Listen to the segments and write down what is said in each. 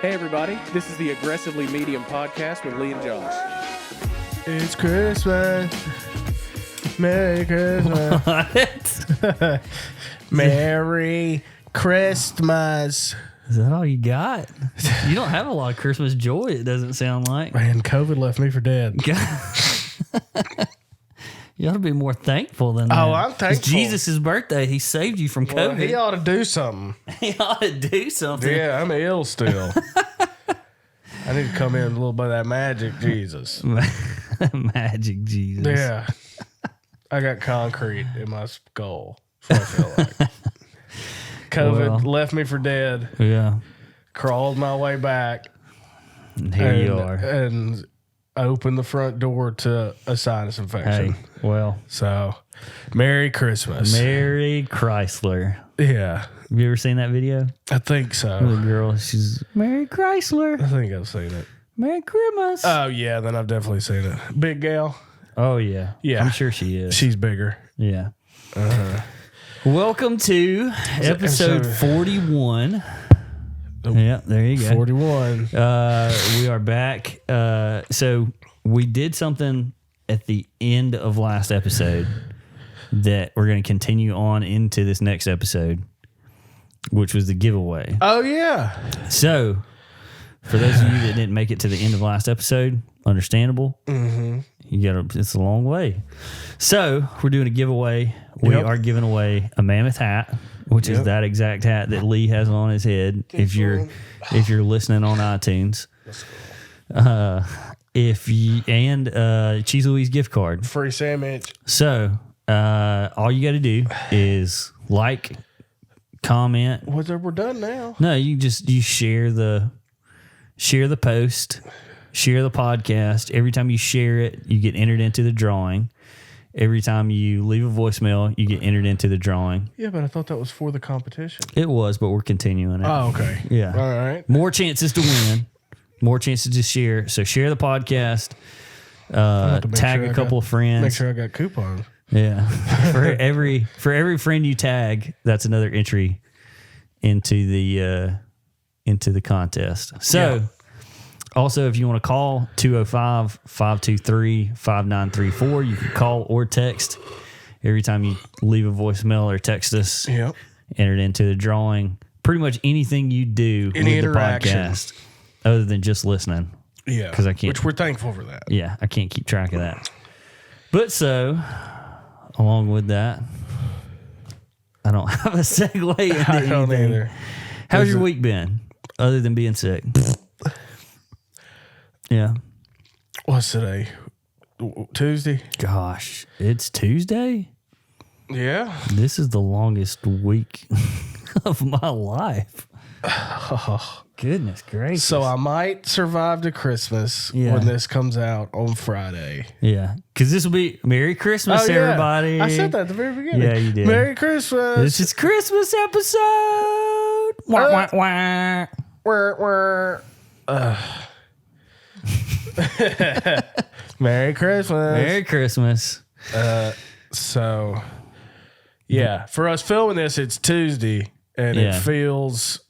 Hey everybody, this is the Aggressively Medium podcast with Lee and Josh. It's Christmas. Merry Christmas. What? Merry Christmas. Is that all you got? You don't have a lot of Christmas joy, it doesn't sound like. Man, COVID left me for dead. You ought to be more thankful than that. Oh, I'm thankful. It's Jesus' birthday. He saved you from Well, COVID. he ought to do something. He ought to do something. Yeah, I'm ill still. I need to come in with a little bit of that magic Jesus. Magic Jesus. Yeah. I got concrete in my skull. That's what I feel like. COVID left me for dead. Yeah. Crawled my way back. And here you are. And opened the front door to a sinus infection. Hey, well. So, Merry Christmas. Merry Chrysler. Yeah. Have you ever seen that video? I think so. The girl, she's Merry Chrysler. I think I've seen it. Merry Christmas. Oh, yeah, then I've definitely seen it. Big gal? Oh, yeah. Yeah. I'm sure she is. She's bigger. Yeah. Welcome to episode 41. Yeah, there you go. 41. We are back. So we did something at the end of last episode that we're going to continue on into this next episode, which was the giveaway. Oh, yeah. So for those of you that didn't make it to the end of last episode, understandable. Mm-hmm. It's a long way. So we're doing a giveaway. We are giving away a mammoth hat, which is that exact hat that Lee has on his head. If you're listening on iTunes, Cheese Louise gift card, Free sandwich. So all you got to do is like, comment. We're done now. No, you share the post, share the podcast. Every time you share it, you get entered into the drawing. Every time you leave a voicemail, you get entered into the drawing. Yeah, but I thought that was for the competition. It was, but we're continuing it. Oh, okay. Yeah. All right. More chances to win. More chances to share. So share the podcast. Tag a couple of friends. Make sure I got coupons. Yeah. for every friend you tag, that's another entry into the contest. So. Yeah. Also, if you want to call 205-523-5934, you can call or text every time you leave a voicemail or text us. Yep. Entered into the drawing. Pretty much anything you do with the podcast other than just listening. Yeah. Because I can't. Which we're thankful for that. Yeah, I can't keep track of that. But so, along with that, I don't have a segue into I don't anything. either. How's your week been, other than being sick? Yeah. What's today? Tuesday? Gosh, it's Tuesday? Yeah. This is the longest week of my life. Goodness gracious. So I might survive to Christmas when this comes out on Friday. Yeah. Because this will be Merry Christmas, everybody. I said that at the very beginning. Yeah, you did. Merry Christmas. This is Christmas episode. Wah, wah, wah. Merry Christmas. Merry Christmas. So, yeah, for us filming this, it's Tuesday, and it feels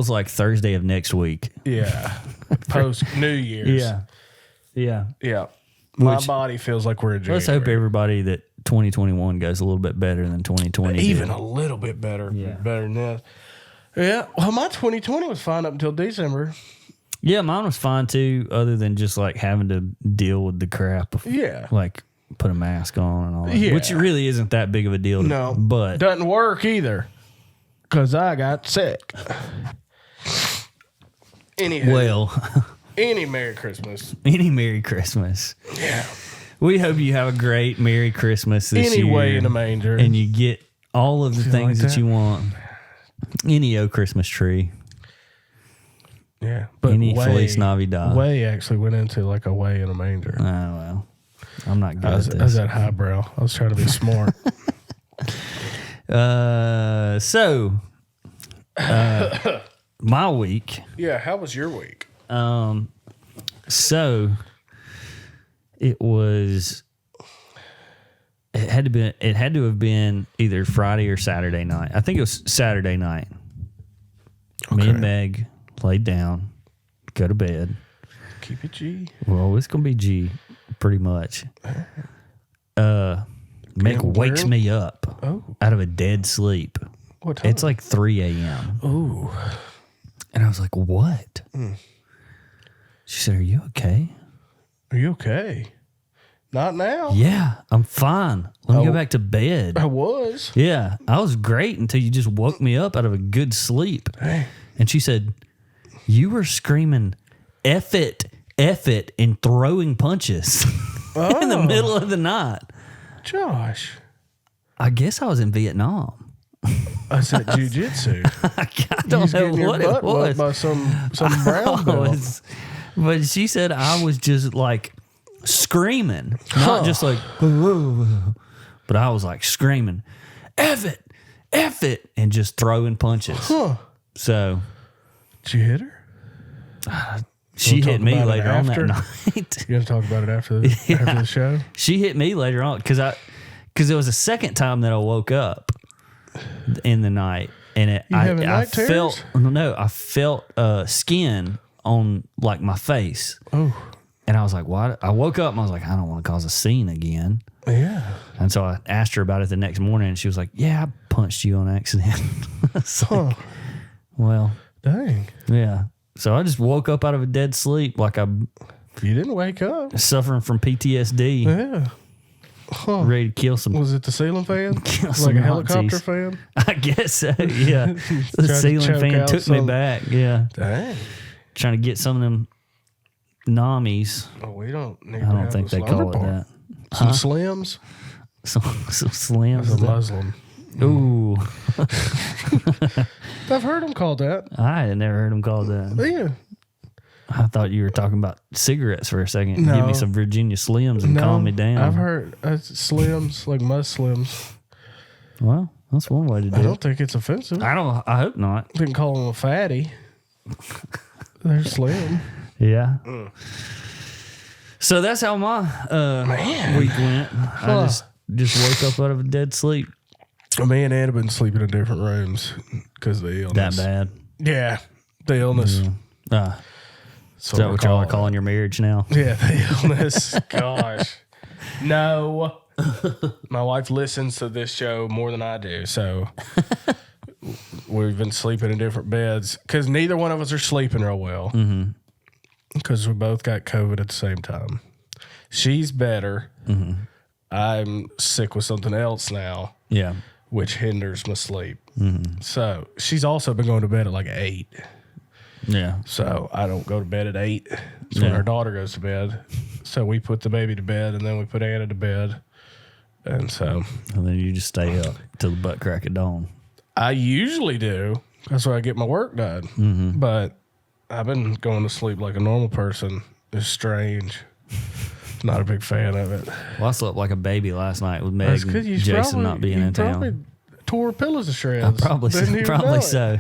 like Thursday of next week. Yeah, post New Year's. Yeah. My body feels like we're in January. Let's hope everybody that 2021 goes a little bit better than 2020. Even a little bit better. Yeah. Better than this. Yeah. Well, my 2020 was fine up until December. Yeah, mine was fine too, other than just like having to deal with the crap of like put a mask on and all that. Yeah. Which really isn't that big of a deal. No. But doesn't work either. Because I got sick. Well. Any Merry Christmas. Any Merry Christmas. Yeah. We hope you have a great Merry Christmas this year. Anyway in a manger. And you get all of the things like that you want. Any Christmas tree. Yeah, but Any Feliz Navidad. Way actually went into like a way in a manger. Oh, well. I'm not good at this. I was that highbrow. I was trying to be smart. My week. Yeah, how was your week? So it was. It had to have been either Friday or Saturday night. I think it was Saturday night. Okay. Me and Meg laid down, go to bed. Keep it G. Well, it's gonna be G, pretty much. Meg wakes me up out of a dead sleep. What time? It's like 3 a.m. Ooh. And I was like, what? She said, are you okay? Are you okay? Not now. Yeah, I'm fine. Let me go back to bed. I was. Yeah, I was great until you just woke me up out of a good sleep. Hey. And she said, you were screaming, F it, and throwing punches in the middle of the night. Josh. I guess I was in Vietnam. I said jiu-jitsu. I don't know what it was. By some brown belt. But she said I was just like screaming, not just like, but I was like screaming, F it, and just throwing punches. So. Did you hit her? She hit me later on that night. You gonna talk about it after the show? She hit me later on because it was the second time that I woke up in the night, and I felt skin on like my face. Oh, and I was like, "What?" I woke up and I was like, "I don't want to cause a scene again." Yeah. And so I asked her about it the next morning, and she was like, "Yeah, I punched you on accident." Like, well, dang. Yeah. So I just woke up out of a dead sleep like I'm. You didn't wake up. Suffering from PTSD. Yeah. Ready to kill some. Was it the ceiling fan? Kill Like a helicopter Nazis. fan? I guess so, yeah. The ceiling fan took me back, yeah. Dang. Trying to get some of them Namis. Oh, we don't need I don't think they call it that. Some Slims? Some Slims. That's a Muslim. Ooh. I've heard them called that. I had never heard them called that. Yeah. I thought you were talking about cigarettes for a second. No. Give me some Virginia Slims and calm me down. I've heard Slims, like Muslims. Well, that's one way to do it. I don't think it's offensive. I hope not. Didn't call them a fatty. They're slim. Yeah. So that's how my week went. I just woke up out of a dead sleep. Me and Ann have been sleeping in different rooms because of the illness. That bad? Yeah. The illness. Yeah. Is that what y'all are calling your marriage now? Yeah, the illness. Gosh. No. My wife listens to this show more than I do, so we've been sleeping in different beds because neither one of us are sleeping real well because we both got COVID at the same time. She's better. I'm sick with something else now. Yeah. Which hinders my sleep. So she's also been going to bed at like 8. Yeah. So I don't go to bed at 8. It's when our daughter goes to bed. So we put the baby to bed and then we put Anna to bed. And then you just stay up till the butt crack of dawn. I usually do. That's where I get my work done. But I've been going to sleep like a normal person. It's strange. Not a big fan of it. Well, I slept like a baby last night with Meg and Jason not being in town. Probably tore pillows to shreds. Probably so.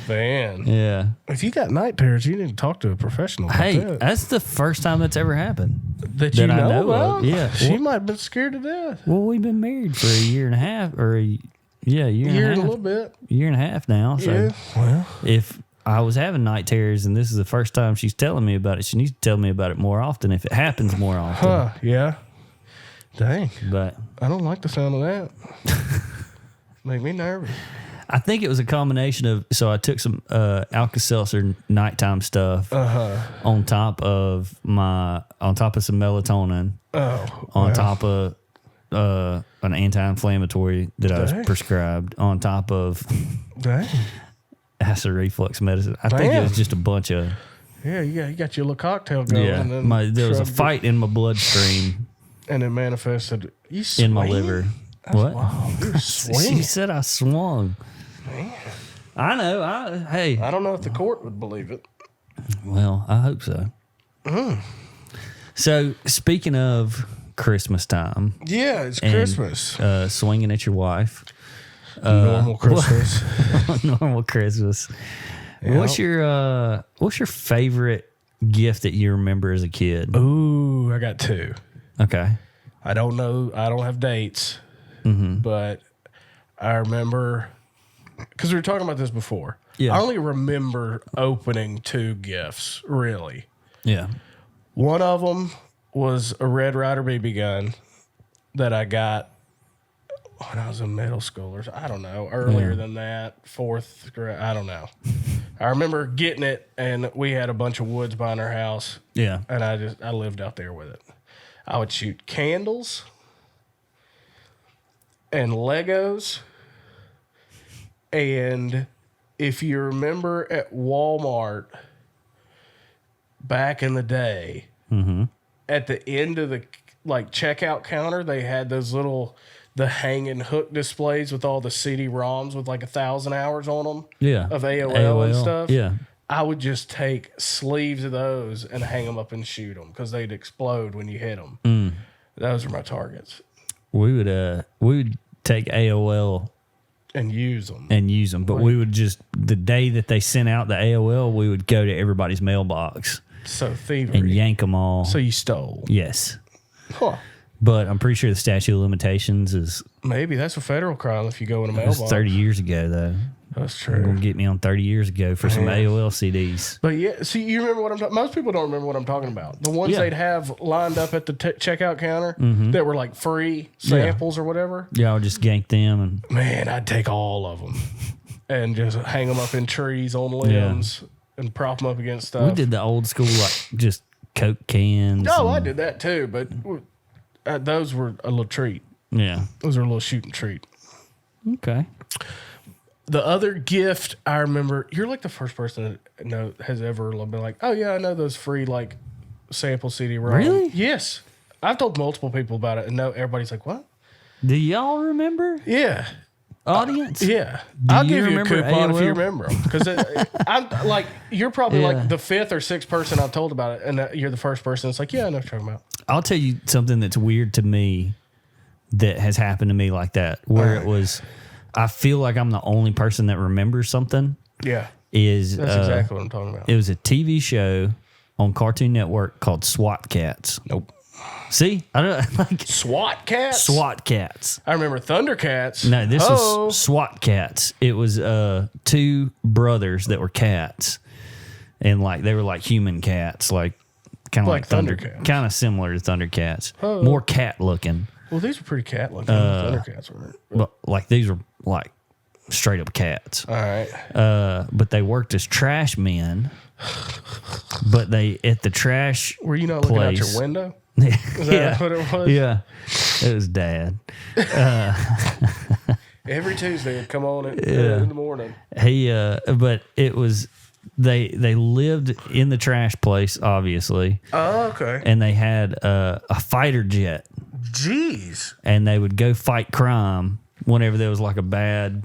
Man. Yeah. If you got night terrors, you need to talk to a professional about that. That's the first time that's ever happened. That you know about? Of. Yeah. She might have been scared to death. Well, we've been married for a year and a half, year and a little bit. Year and a half now. So yeah. Well, if I was having night terrors and this is the first time she's telling me about it, she needs to tell me about it more often if it happens more often. Yeah. Dang. But I don't like the sound of that. Make me nervous. I think it was a combination of, so I took some Alka-Seltzer nighttime stuff on top of some melatonin, on top of an anti-inflammatory that I was prescribed, on top of acid reflux medicine. I think it was just a bunch of... Yeah, you got your little cocktail going. Yeah, and then there was a fight in my bloodstream. And it manifested in my liver. That's what? Wow, you're swinging. She said I swung. Man. I know. I don't know if the court would believe it. Well, I hope so. So, speaking of Christmas time. Yeah, it's Christmas. Swinging at your wife. Normal Christmas. Normal Christmas. Yep. What's your favorite gift that you remember as a kid? Ooh, I got 2. Okay. I don't know. I don't have dates. But I remember because we were talking about this before. Yeah. I only remember opening 2 gifts, really. Yeah. One of them was a Red Ryder BB gun that I got when I was in middle school, or I don't know, earlier than that, 4th grade. I don't know. I remember getting it, and we had a bunch of woods behind our house. Yeah. And I lived out there with it. I would shoot candles and Legos. And if you remember at Walmart back in the day, at the end of the checkout counter, they had those the hanging hook displays with all the CD-ROMs with 1,000 hours on them. Yeah. Of AOL and stuff. Yeah. I would just take sleeves of those and hang them up and shoot them because they'd explode when you hit them. Those were my targets. We would take AOL and use them. But we would just, the day that they sent out the AOL, we would go to everybody's mailbox. So thievery. And yank them all. So you stole. Yes. Huh. But I'm pretty sure the statute of limitations is... Maybe that's a federal crime if you go in a mailbox. 30 years ago, though. That's You're true. going to get me on 30 years ago for some AOL CDs. But yeah, see, you remember what I'm talking about? Most people don't remember what I'm talking about. The ones they'd have lined up at the checkout counter that were free samples or whatever. Yeah, I'll just yank them. And man, I'd take all of them and just hang them up in trees on limbs and prop them up against stuff. we did the old school, just Coke cans. No, I did that too, but those were a little treat. Yeah. Those were a little shooting treat. Okay. The other gift I remember, you're the first person that has ever been like, oh yeah, I know those free sample CD-ROM. Really? Yes. I've told multiple people about it, and no, everybody's like, what? Do y'all remember? Yeah. Audience? Yeah. Do I'll you give you a remember coupon if AOL? you remember them. Because I'm you're probably the 5th or 6th person I've told about it, and you're the first person that's like, yeah, I know what you're talking about. I'll tell you something that's weird to me that has happened to me like that, where it was, I feel like I'm the only person that remembers something. Yeah. That's exactly what I'm talking about. It was a TV show on Cartoon Network called SWAT Cats. Nope. See? I don't SWAT Cats? SWAT Cats. I remember Thundercats. No, this was SWAT Cats. It was 2 brothers that were cats. And they were human cats, kind of like Thundercats. Kind of similar to Thundercats. Oh. More cat looking. Well, these were pretty cat looking. Thundercats were. But these were straight up cats. All right. But they worked as trash men. But they at the trash. Were you not looking out place, your window? Is that what it was? Yeah, it was Dad. Every Tuesday it'd come on in the morning. But it was they lived in the trash place, obviously. Oh, okay. And they had a fighter jet. Jeez. And they would go fight crime whenever there was a bad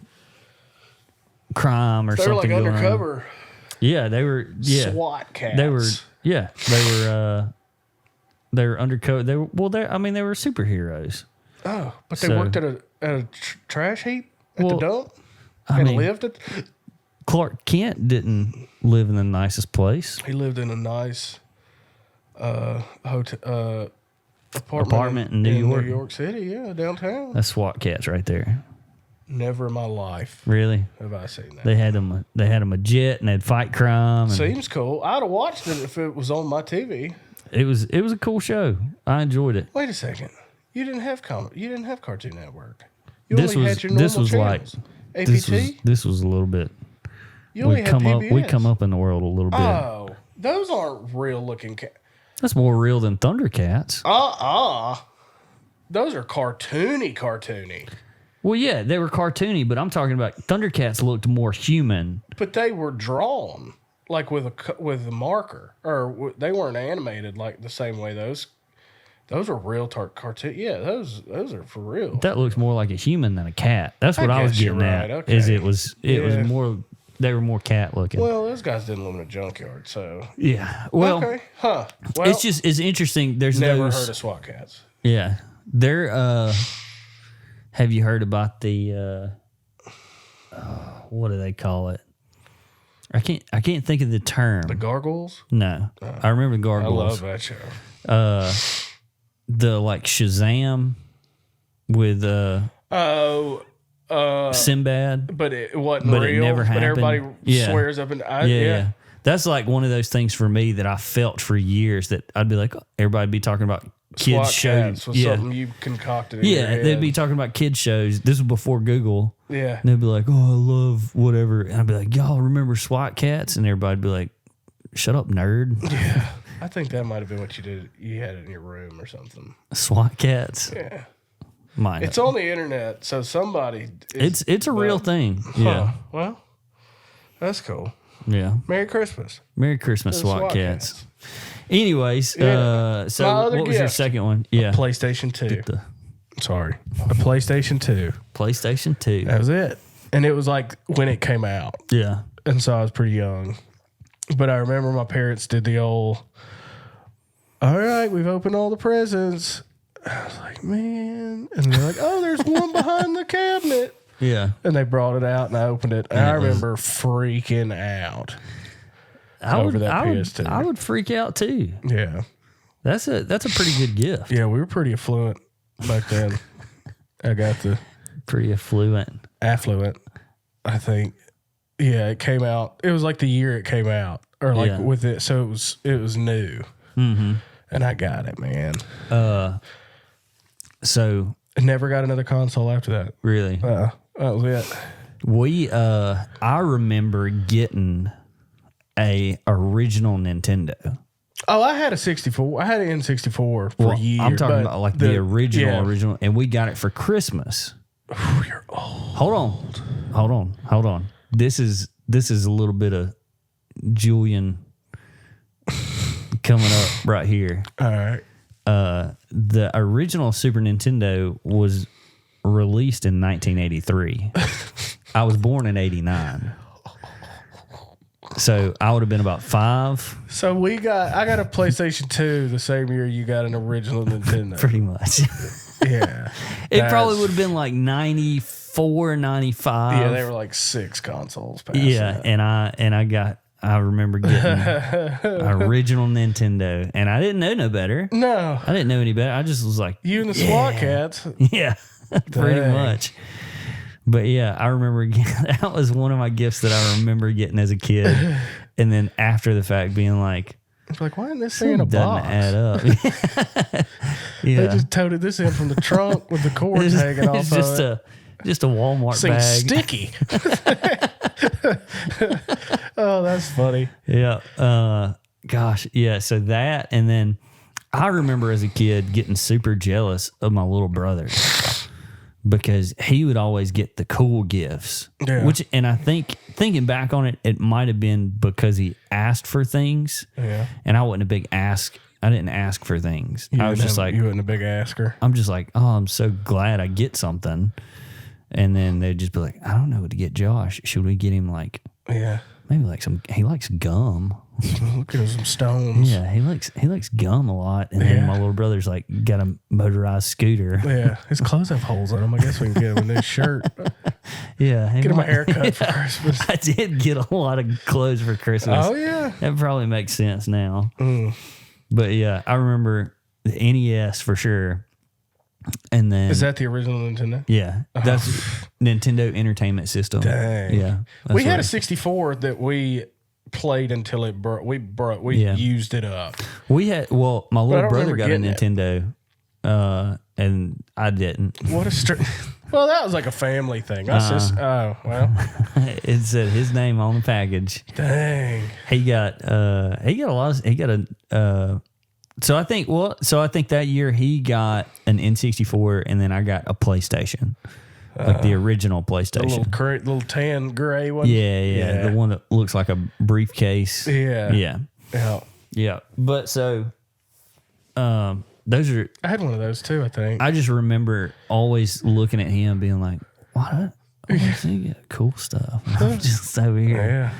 crime or something. They were going undercover. On. Yeah, they were. Yeah, SWAT cats. They were. Yeah, they were undercover. They were. Well, they were superheroes. Oh, but they worked at a trash heap at the dump lived at. Clark Kent didn't live in the nicest place. He lived in a nice hotel apartment in New York City. Yeah, downtown. That's SWAT Cats right there. Never in my life really have I seen that. They had them a jet and they'd fight crime. Seems cool. I'd have watched it if it was on my TV. It was a cool show. I enjoyed it. Wait a second. You didn't have Cartoon Network. You only had your normal channels. APT? This was a little bit. You only had PBS. We come up in the world a little bit. Oh, those aren't real looking cats. That's more real than Thundercats. Those are cartoony. Well, yeah, they were cartoony, but I'm talking about Thundercats looked more human. But they were drawn with a marker, or they weren't animated the same way those are real cartoon. Yeah, those are for real. That looks more like a human than a cat. That's what I was getting at. Okay. Is it was more. They were more cat looking. Well, those guys didn't live in a junkyard, so yeah. Well, okay, huh? Well, it's interesting. There's never heard of SWAT cats. Yeah, they're. Have you heard about the? What do they call it? I can't think of the term. The gargoyles? No, I remember the gargoyles. I love that show. The Shazam with Sinbad, but it wasn't but real. it never happened. But everybody Yeah. swears up and yeah. That's like one of those things for me that I felt for years that I'd be like, everybody'd be talking about kids SWAT shows. cats was something you concocted in your Yeah, head. they'd be talking about kids shows. This was before Google. Yeah. And they'd be like, oh, I love whatever. And I'd be like, y'all remember SWAT cats? And everybody'd be like, shut up, nerd. Yeah. I think that might have been what you did. You had it in your room or something. SWAT cats. Yeah. Mine. It's on the internet, so somebody. It's a real thing. Yeah. Well, that's cool. Yeah. Merry Christmas. Merry Christmas, The SWAT cats. Anyways, Yeah. so My other what was your gift. second one? Yeah. PlayStation 2. The Sorry. A PlayStation 2. PlayStation 2. That was it. And it was like when it came out. Yeah. And so I was pretty young. But I remember my parents did the old, all right, we've opened all the presents. I was like, man. And they're like, oh, there's one behind the cabinet. Yeah. And they brought it out and I opened it. And I remember freaking out over that PS2. I would freak out too. Yeah. That's a pretty good gift. Yeah, we were pretty affluent back then. I got the Pretty affluent. affluent, I think. Yeah, it came out. It was like the year it came out. Or like Yeah. with it. So it was new. Mm-hmm. And I got it, man. So I never got another console after that. really, That was it. I remember getting a original Nintendo. Oh, I had a 64. I had an N64 for years. I'm talking but about like the original, yeah. and we got it for Christmas. Ooh, you're old. Hold on. This is a little bit of Julian coming up right here. All right. The original Super Nintendo was released in 1983. I was born in 89. So I would have been about 5. So I got a PlayStation 2 the same year you got an original Nintendo. Pretty much. Yeah. It probably would have been like 94, 95. Yeah, they were like 6 consoles past Yeah, that. I remember getting original Nintendo, and I didn't know no better. No. I didn't know any better. I just was like, You and the SWAT cats. yeah, pretty Dang. much. But yeah, I remember that was one of my gifts that I remember getting as a kid, and then after the fact being like, It's like, why isn't this thing in a doesn't box? add up. They Yeah, just toted this in from the trunk with the cords hanging off it's of it. just a Walmart Thing's bag. sticky. Oh, that's funny. Yeah. Gosh. Yeah. So that, and then I remember as a kid getting super jealous of my little brother because he would always get the cool gifts. Yeah. And I think thinking back on it, it might have been because he asked for things. Yeah. And I wasn't a big ask. I didn't ask for things. I was just like, you wasn't a big asker. I'm just like, oh, I'm so glad I get something. And then they'd just be like, I don't know what to get Josh. Should we get him like, Yeah. maybe like he likes gum. Look at some stones. Yeah, he likes gum a lot. And then my little brother's like got a motorized scooter. Yeah. His clothes have holes in them. I guess we can get him a new shirt. Yeah. Get him a haircut for Christmas. I did get a lot of clothes for Christmas. Oh, yeah. That probably makes sense now. Mm. But yeah, I remember the NES for sure. And then Is that the original Nintendo? yeah, that's Nintendo Entertainment System. Dang. Yeah. We had right. a 64 that we played until it broke. We Yeah. used it up. We had, well, my I little don't brother remember got a getting Nintendo, and I didn't. What a Well, that was like a family thing. That's just, oh, well. It said his name on the package. Dang. He got a lot of, he got a, so I think that year he got an N64 and then I got a PlayStation, like the original The PlayStation. little tan gray one. Yeah. The one that looks like a briefcase. Yeah. Yeah. Yeah. But so, those are, I had one of those too, I think. I just remember always looking at him being like, what? He got cool stuff. I'm just over here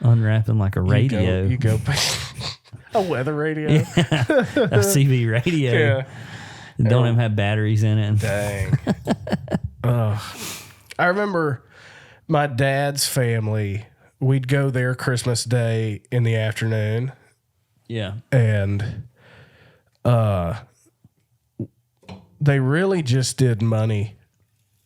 Yeah. unwrapping like a radio. You go. A weather radio. a CB radio. Yeah. Don't even have batteries in it. Dang. I remember my dad's family, we'd go there Christmas Day in the afternoon, Yeah. and they really just did money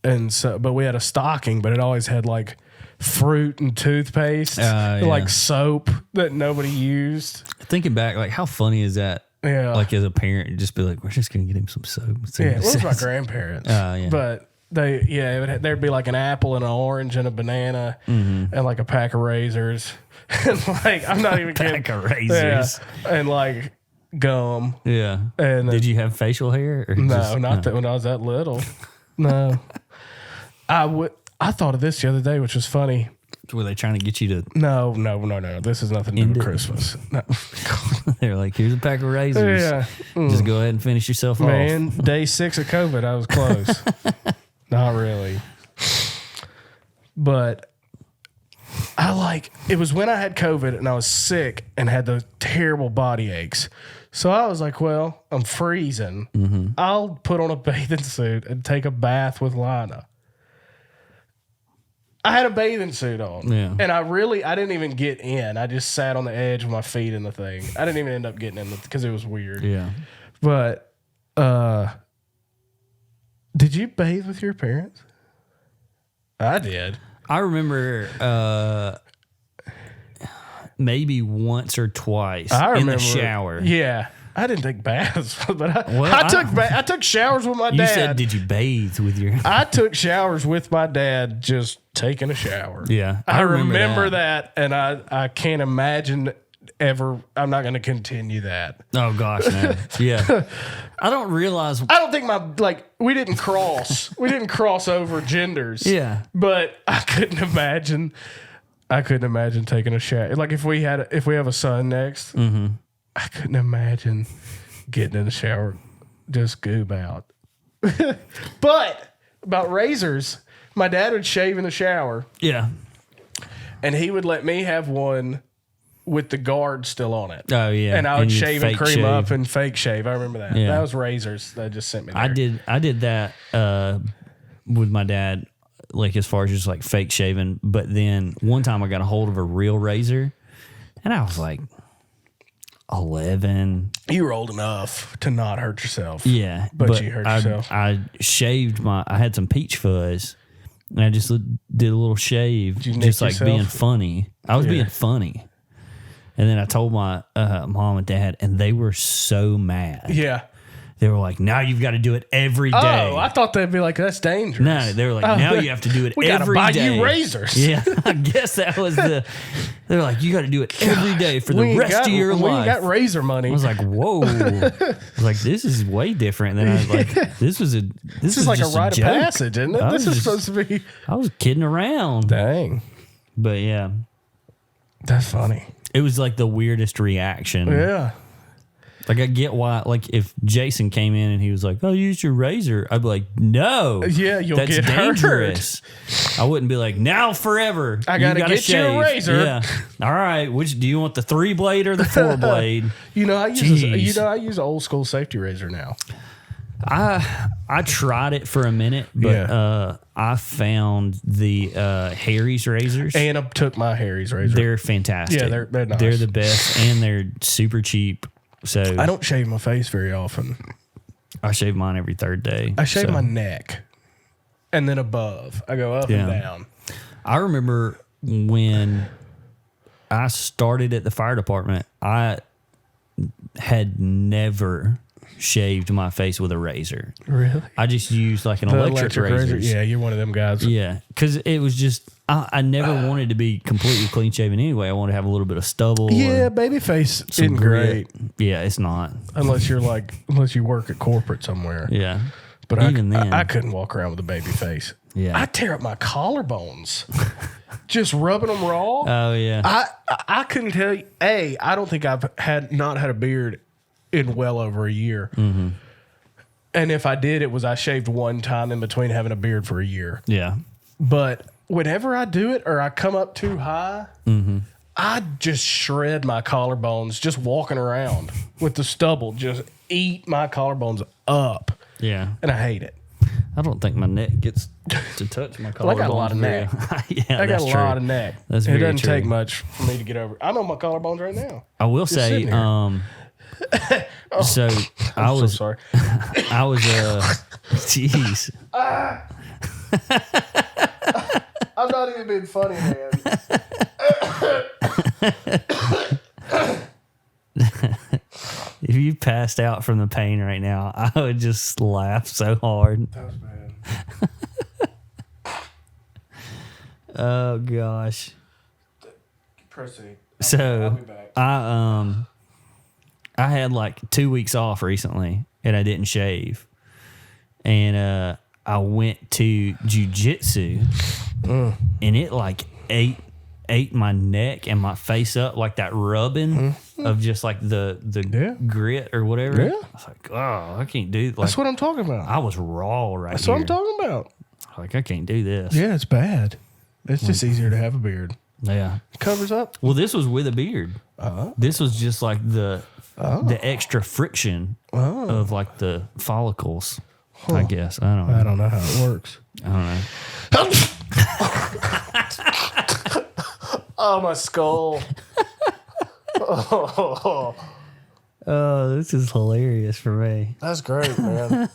And so, but we had a stocking, but it always had like fruit and toothpaste, like soap that nobody used. Thinking back, like how funny is that? Yeah. Like as a parent, just be like, we're just going to get him some soap. Yeah, it was my grandparents. But there'd be like an apple and an orange and a banana and like a pack of razors. And like, I'm not even kidding. Pack of razors. Yeah. And like gum. Yeah. And did you have facial hair? Or not that when I was that little. No. I thought of this the other day, which was funny. Were they trying to get you to? No. This has nothing to do with Christmas. No. They're like, here's a pack of razors. Yeah. Just go ahead and finish yourself off. Man, day 6 of COVID, I was close. Not really. But it was when I had COVID and I was sick and had those terrible body aches. So I was like, well, I'm freezing. Mm-hmm. I'll put on a bathing suit and take a bath with Lana. I had a bathing suit on. Yeah. And I didn't even get in. I just sat on the edge with my feet in the thing. I didn't even end up getting in because it was weird. Yeah. But did you bathe with your parents? I did. I remember maybe once or twice in the shower. Yeah. I didn't take baths, but I took showers with my dad. You said, did you bathe with your... I took showers with my dad just taking a shower. Yeah. I remember that, and I can't imagine ever... I'm not going to continue that. Oh, gosh, man. Yeah. I don't realize... I don't think we didn't cross. We didn't cross over genders. Yeah. But I couldn't imagine taking a shower. Like if we have a son next... Mm-hmm. I couldn't imagine getting in the shower, just goob out. But about razors, my dad would shave in the shower. Yeah. And he would let me have one with the guard still on it. Oh, yeah. And I would shave and cream up and fake shave. I remember that. Yeah. That was razors that just sent me there. I did that with my dad, like as far as just like fake shaving. But then one time I got a hold of a real razor, and I was like... 11. You were old enough to not hurt yourself. Yeah. But you hurt yourself. I shaved I had some peach fuzz and I just did a little shave. Just like being funny. I was being funny. And then I told my mom and dad and they were so mad. Yeah. They were like, now you've got to do it every day. Oh, I thought they'd be like, that's dangerous. No, they were like, now you have to do it every day. We got to buy you razors. Yeah, I guess that was they were like, you got to do it every day for the rest of your life. We ain't got razor money. I was like, whoa. I was like, this is way different than I was like, this is like a rite of passage, isn't it? This is supposed to be. I was kidding around. Dang. But yeah. That's funny. It was like the weirdest reaction. Yeah. Like, I get why, like, if Jason came in and he was like, oh, use your razor, I'd be like, no. Yeah, you'll get dangerous. Hurt. I wouldn't be like, now forever. I got to get you a razor. Yeah. All right. Which do you want, the 3-blade or the 4-blade? I use an old school safety razor now. I tried it for a minute, but I found the Harry's razors. Anna took my Harry's razor. They're fantastic. Yeah, they're nice. They're the best, and they're super cheap. So I don't shave my face very often. I shave mine every third day. I shave my neck and then above. I go up and down. I remember when I started at the fire department, I had never shaved my face with a razor. Really? I just used like an electric razor. Yeah, you're one of them guys. Yeah, because it was just... I never wanted to be completely clean shaven anyway. I wanted to have a little bit of stubble. Yeah, baby face isn't great. Yeah, it's not. Unless you work at corporate somewhere. Yeah. But even then. I couldn't walk around with a baby face. Yeah. I tear up my collarbones. Just rubbing them raw. Oh, yeah. I couldn't tell you. I don't think I've not had a beard in well over a year. Mm-hmm. And if I did, it was I shaved one time in between having a beard for a year. Yeah. But whenever I do it or I come up too high, I just shred my collarbones just walking around with the stubble. Just eat my collarbones up. Yeah. And I hate it. I don't think my neck gets to touch my collarbones. Well, I got a lot of neck. Yeah, I got a lot of neck. That's it doesn't take much for me to get over. I'm on my collarbones right now. I will say, So I was so sorry. I was jeez. I'm not even being funny, man. If you passed out from the pain right now, I would just laugh so hard. That was bad. Oh gosh. Proceed. So I'll be back. I had like 2 weeks off recently and I didn't shave. And I went to jujitsu and it like ate my neck and my face up, like that rubbing of just like the grit or whatever. Yeah. I was like, oh, I can't do like, That's what I'm talking about. I was raw right That's here. what I'm talking about. Like I can't do this. Yeah, it's bad. It's just easier to have a beard. Yeah. It covers up. Well, this was with a beard. This was just like the extra friction of like the follicles. I guess I don't know. I don't know how it works. I don't know. Oh, my skull. Oh, this is hilarious for me. That's great, man.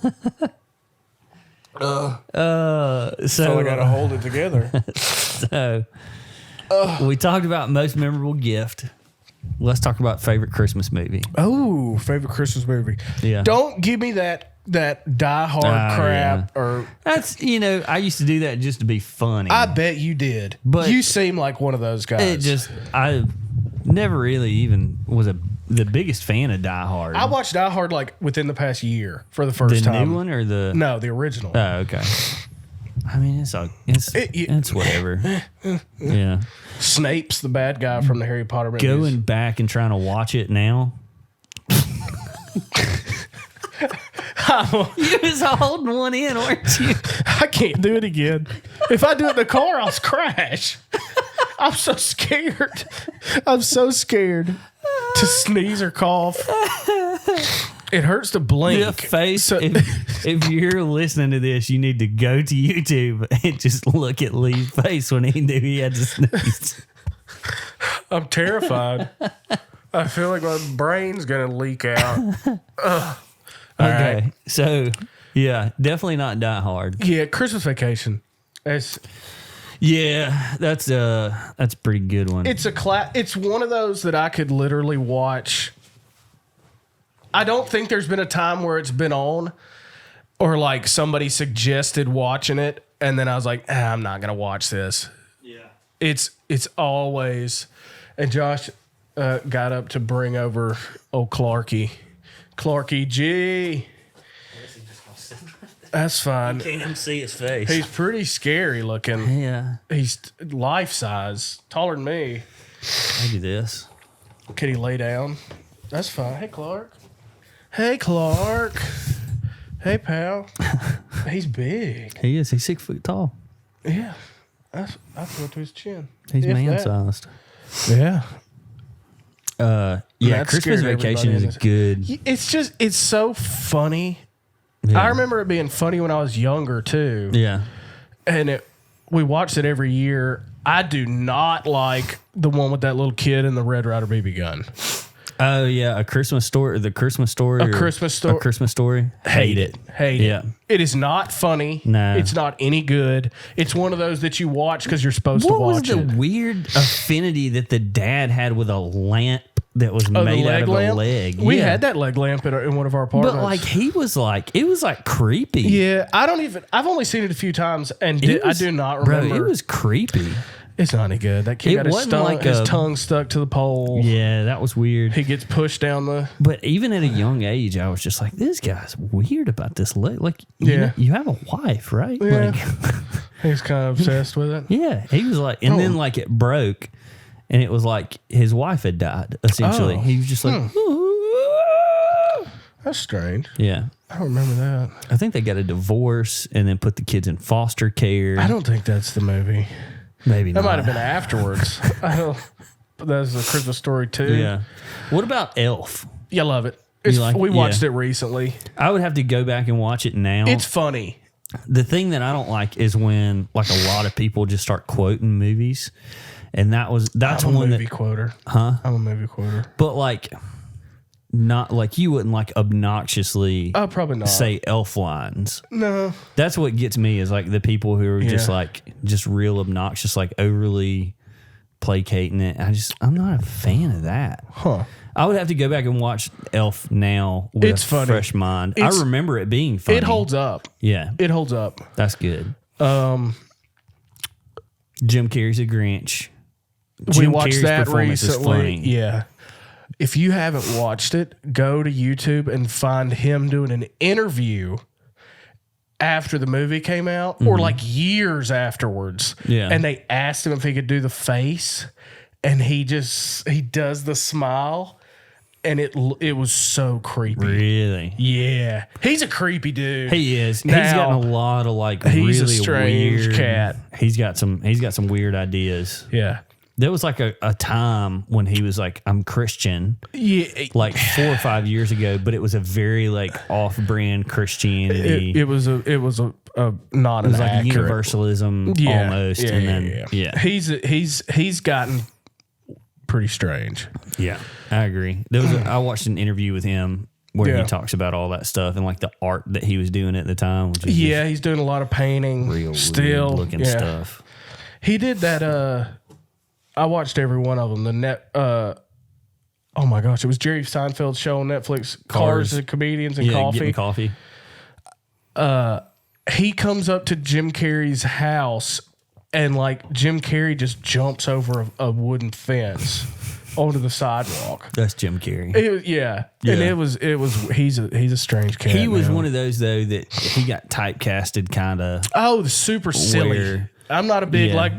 So I got to hold it together. So we talked about most memorable gift. Let's talk about favorite Christmas movie. Oh, favorite Christmas movie. Yeah. Don't give me that Die Hard crap. Or That's, I used to do that just to be funny. I bet you did. But you seem like one of those guys. I never really even was the biggest fan of Die Hard. I watched Die Hard like within the past year for the first time. The new one or the No, the original. Oh, okay. I mean, it's whatever. Yeah. Snape's the bad guy from the Harry Potter movies. Going back and trying to watch it now. You was holding one in, weren't you? I can't do it again. If I do it in the car, I'll crash. I'm so scared. I'm so scared to sneeze or cough. It hurts to blink. The face. If you're listening to this, you need to go to YouTube and just look at Lee's face when he knew he had to sneeze. I'm terrified. I feel like my brain's gonna leak out. Okay, right. So yeah, definitely not Die Hard. Yeah, Christmas Vacation. Yeah, that's a pretty good one. It's it's one of those that I could literally watch. I don't think there's been a time where it's been on or like somebody suggested watching it and then I was like, I'm not gonna watch this. Yeah. It's always, and Josh got up to bring over old Clarky G. That's fine. You can't even see his face. He's pretty scary looking. Yeah. He's life size, taller than me. Maybe this. Can he lay down? That's fine. Hey, Clark. Hey, Clark. Hey, pal. He's big. He is. He's 6 foot tall. Yeah. I feel to his chin. He's If man that. sized. Yeah. Yeah. That Christmas scared Vacation is everybody, good. It's so funny. Yeah. I remember it being funny when I was younger too. Yeah. And we watched it every year. I do not like the one with that little kid and the Red Ryder BB gun. Oh yeah, A Christmas Story. The Christmas Story. A Christmas Story. A Christmas Story. Hate it. Yeah. It is not funny. No. It's not any good. It's one of those that you watch because you're supposed to What was watch the it. weird affinity that the dad had with a lamp that was made out of a leg? We Yeah. had that leg lamp in one of our apartments. But like it was like creepy. Yeah, I've only seen it a few times and I do not remember. Bro, it was creepy. It's not any good. That kid It got his, wasn't like his a- tongue stuck to the pole. Yeah, that was weird. He gets pushed down the. But even at a young age, I was just like, this guy's weird about this leg. Like, Yeah. you have a wife, right? Yeah. Like, He's kind of obsessed with it. yeah. He was like, and then like it broke, and it was like his wife had died, essentially. Oh. He was just like, That's strange. yeah. I don't remember that. I think they got a divorce and then put the kids in foster care. I don't think that's the movie. Maybe That not. might have been afterwards. I don't. But that's a Christmas Story too. Yeah. What about Elf? You love it. It's, like we it? watched Yeah. it recently. I would have to go back and watch it now. It's funny. The thing that I don't like is when like a lot of people just start quoting movies, and that's I'm a one movie that, quoter. huh? I'm a movie quoter. But like, not like you wouldn't like obnoxiously probably not say elf lines. No. That's what gets me is like the people who are just real obnoxious, like overly placating it. I'm not a fan of that. Huh. I would have to go back and watch Elf now with It's a funny. fresh mind. I remember it being funny. It holds up. Yeah. It holds up. That's good. Jim Carrey's a Grinch. We watched Carrey's that performance is recently. funny. Yeah. If you haven't watched it, go to YouTube and find him doing an interview after the movie came out or like years afterwards. Yeah. And they asked him if he could do the face and he does the smile and it was so creepy. Really? Yeah. He's a creepy dude. He is. Now, he's gotten a lot of like he's really a strange weird cat. He's got some weird ideas. Yeah. There was like a time when he was like, I'm Christian, Yeah. like 4 or 5 years ago, but it was a very like off-brand Christianity. It was a not It was an like accurate. universalism almost, and then He's gotten pretty strange. Yeah, I agree. I watched an interview with him where Yeah. he talks about all that stuff and like the art that he was doing at the time, which is Yeah, he's doing a lot of painting. real still weird looking stuff. He did that. I watched every one of them. Oh my gosh, it was Jerry Seinfeld's show on Netflix. Cars and Comedians and Getting coffee. He comes up to Jim Carrey's house and like Jim Carrey just jumps over a wooden fence onto the sidewalk. That's Jim Carrey. And it was he's a strange cat. He was now. one of those though that he got typecasted kind of. Oh, the super silly. Where- I'm not a big Yeah. like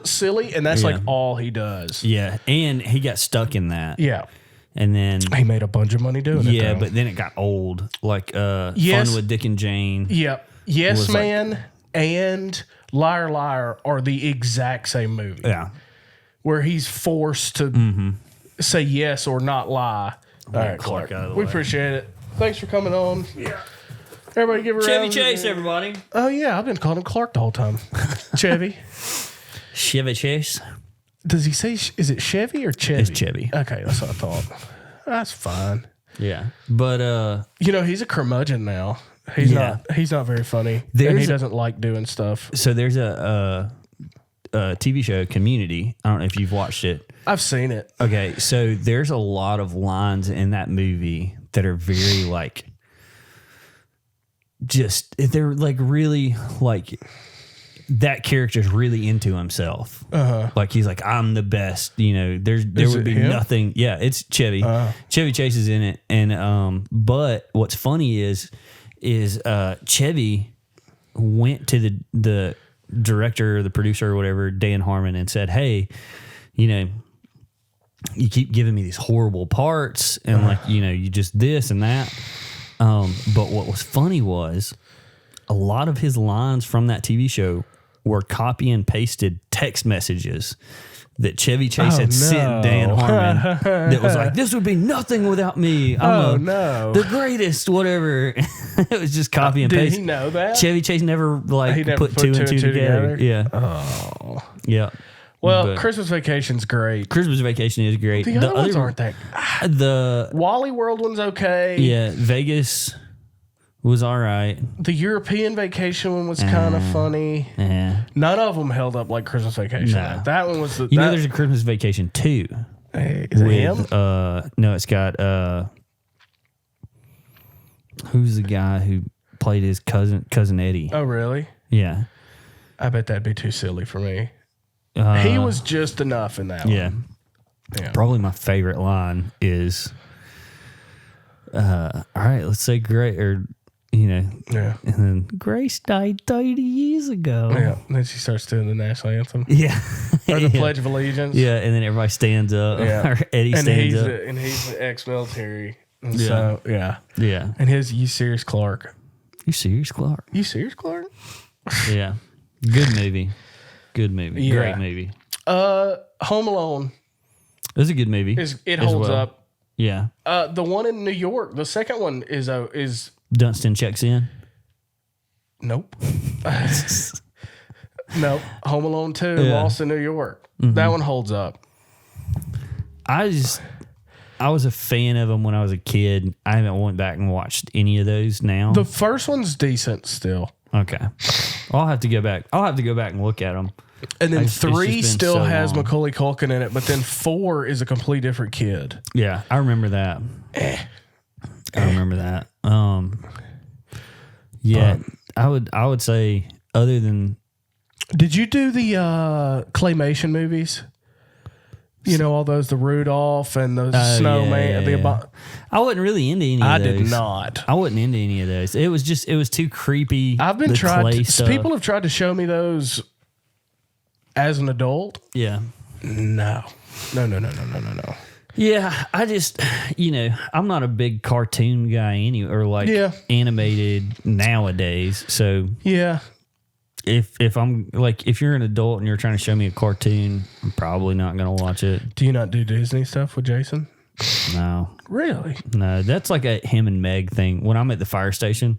silly, and that's like all he does. Yeah, and he got stuck in that. Yeah, And then he made a bunch of money doing it. yeah, though. but then it got old. Like Yes. Fun with Dick and Jane. Yep. Yes was like- Man and Liar Liar are the exact same movie. Yeah. Where he's forced to say yes or not lie. All right, Clark Clark. out of the We way. appreciate it. Thanks for coming on. Yeah. Everybody give a Chevy round. Chase, everybody. Oh yeah, I've been calling him Clark the whole time. Chevy. Chevy Chase. Does he say? Is it Chevy or Chevy? It's Chevy. Okay, that's what I thought. That's fine. Yeah. But He's a curmudgeon now. He's not very funny. And he There's a- doesn't like doing stuff. so there's a TV show, Community. I don't know if you've watched it. I've seen it. Okay, so there's a lot of lines in that movie that are very like they're like really like that character's really into himself. Like he's like, I'm the best, there Is would it be him? nothing. Yeah, it's Chevy. Chevy Chase is in it. And but what's funny is Chevy went to the director or the producer or whatever, Dan Harmon, and said, hey, you keep giving me these horrible parts and like, you just this and that. But what was funny was a lot of his lines from that TV show were copy and pasted text messages that Chevy Chase had sent Dan Harmon that was like, this would be nothing without me. I'm the greatest, whatever. It was just copy and paste. Did he know that? Chevy Chase never He never put two and two together. Yeah. Oh. Yeah. Well, But Christmas Vacation's great. Christmas Vacation is great. The other ones aren't that. The Wally World one's okay. Vegas was all right. The European Vacation one was kind of funny. Yeah. None of them held up like Christmas Vacation. No. That one was the. There's a Christmas Vacation 2. Is it him? No, it's got who's the guy who played his cousin Eddie? Oh, really? Yeah. I bet that'd be too silly for me. He was just enough in that Yeah. one. Yeah. Probably my favorite line is all right, let's say great or Yeah. and then Grace died 30 years ago. Yeah. And then she starts doing the national anthem. Yeah. Or the Yeah. Pledge of Allegiance. Yeah, and then everybody stands up. Yeah. Or Eddie And stands up. he's the ex-military. And Yeah. so, yeah. Yeah. And you serious, Clark? You serious, Clark? You serious, Clark? Yeah. Good movie. Good movie. Yeah. Great movie. Home Alone It was a good movie. it as holds well. up. Yeah. The one in New York, the second one is Dunstan checks in. nope. Nope. Home Alone 2, Yeah. Lost in New York. That one holds up. I I was a fan of them when I was a kid. I haven't went back and watched any of those now. The first one's decent still. Okay. I'll have to go back. I'll have to go back and look at them. And then It's just 3 been still so has long. Macaulay Culkin in it, but then 4 is a completely different kid. Yeah, I remember that. I remember that. Yeah, I would say other than Did you do the claymation movies? You know, all those, the Rudolph and the snowman. I wasn't really into any of I those. did not. I wasn't into any of those. It was too creepy. I've been the trying clay to, stuff. people have tried to show me those as an adult. Yeah. No. Yeah, I just, I'm not a big cartoon guy animated nowadays. So Yeah. if I'm like, if you're an adult and you're trying to show me a cartoon, I'm probably not going to watch it. Do you not do Disney stuff with Jason? No, Really? no, that's like a him and Meg thing. When I'm at the fire station,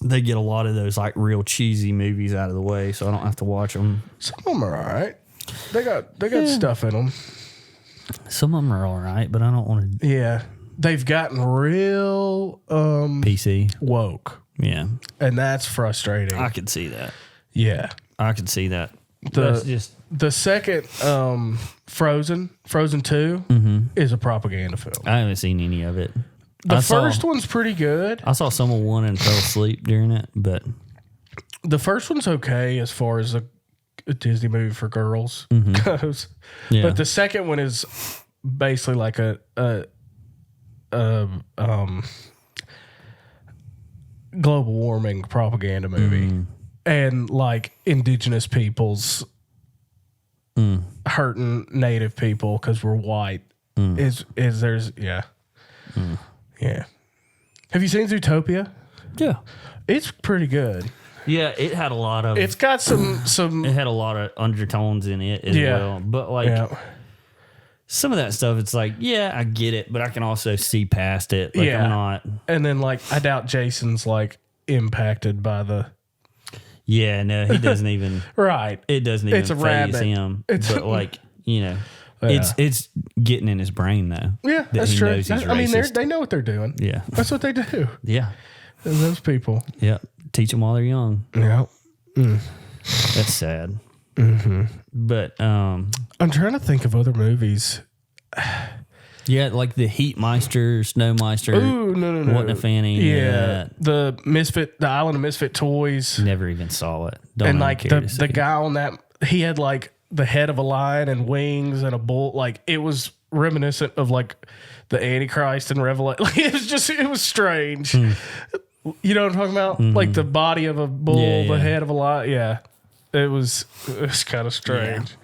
they get a lot of those like real cheesy movies out of the way, so I don't have to watch them. Some of them are all right. They got stuff in them. Some of them are all right, but I don't want to Yeah. They've gotten real PC. woke. Yeah, And that's frustrating. I could see that. Yeah. I could see that. That's just The second Frozen 2 is a propaganda film. I haven't seen any of it. The first one's pretty good. I saw someone one and fell asleep during it, but The first one's okay as far as a Disney movie for girls goes. Yeah. But the second one is basically like a global warming propaganda movie. And like indigenous peoples hurting native people because we're white. Is there's yeah. Have you seen Zootopia? yeah, It's pretty good. yeah, it had a lot of It's got some it had a lot of undertones in it as Yeah. well. But like some of that stuff, it's like, yeah, I get it, but I can also see past it. Like Yeah. I'm not. And then like I doubt Jason's like impacted by the Yeah, no, he doesn't even. right. It doesn't even It's a phase rabbit. him. It's- but like Yeah. it's getting in his brain though. Yeah, that that's he true. knows he's I mean, racist. they know what they're doing. Yeah, That's what they do. yeah, And those people. yeah. Teach them while they're young. Yeah. That's sad. But I'm trying to think of other movies. yeah, like the Heatmeister, Snowmeister. Ooh, no. Wasn't a fan of any of that. the Island of Misfit Toys, Never even saw it. Don't and even like care to see the it. guy on that, he had like the head of a lion and wings and a bull. Like it was reminiscent of like the Antichrist and Revelation. Like it was strange. You know what I'm talking about? Like the body of a bull, Yeah, the yeah. head of a lion. Yeah, it was kind of strange.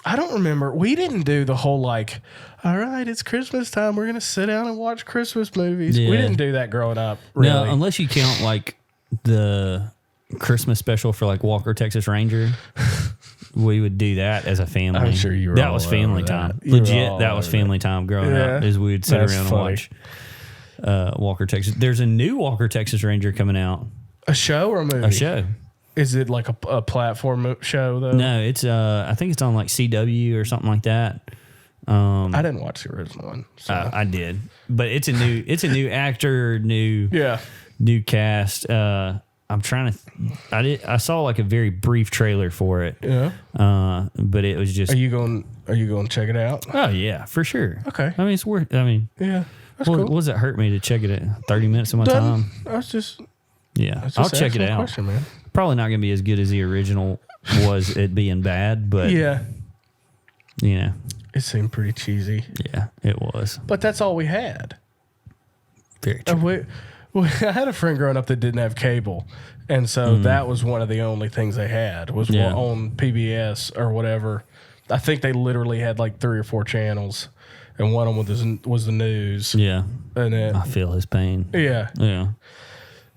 I don't remember. We didn't do the whole like, all right, it's Christmas time. We're gonna sit down and watch Christmas movies. Yeah. We didn't do that growing up. Really. No, unless you count like the Christmas special for like Walker Texas Ranger. We would do that as a family. I'm sure you were That all was family over that. time. You were Legit, all that was over family time growing Yeah. up. Is we would sit That's around funny. and watch Walker Texas. There's a new Walker Texas Ranger coming out. A show or a movie? A show. Is it like a platform show though? No, it's I think it's on like CW or something like that. I didn't watch the original one. So. I did, but it's a new actor, new cast. I'm trying to. I saw like a very brief trailer for it. Yeah. But it was just. Are you going to check it out? Oh yeah, for sure. Okay. I mean, it's worth. I mean, Yeah. That's what cool. does it hurt me to check it at 30 minutes of my time? I was just Yeah, I'll check it asking a out. question, man. Probably not going to be as good as the original was at being bad, but Yeah. you know, It seemed pretty cheesy. yeah, it was But that's all we had. very true. I had a friend growing up that didn't have cable. And so that was one of the only things they had was Yeah. on PBS or whatever. I think they literally had like 3 or 4 channels. And one of them was the news. Yeah, And then, I feel his pain. yeah. Yeah,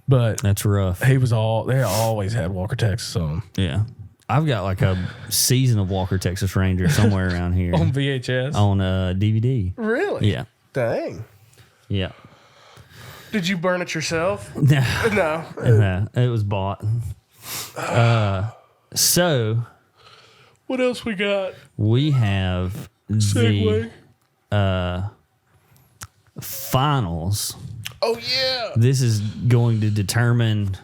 But that's rough. they always had Walker Texas on Yeah, I've got like a season of Walker Texas Ranger somewhere around here on VHS. on DVD. Really? Yeah, Dang. yeah. Did you burn it yourself? No, No. it was bought. So What else we got? we have Segway. the finals. Oh yeah. This is going to determine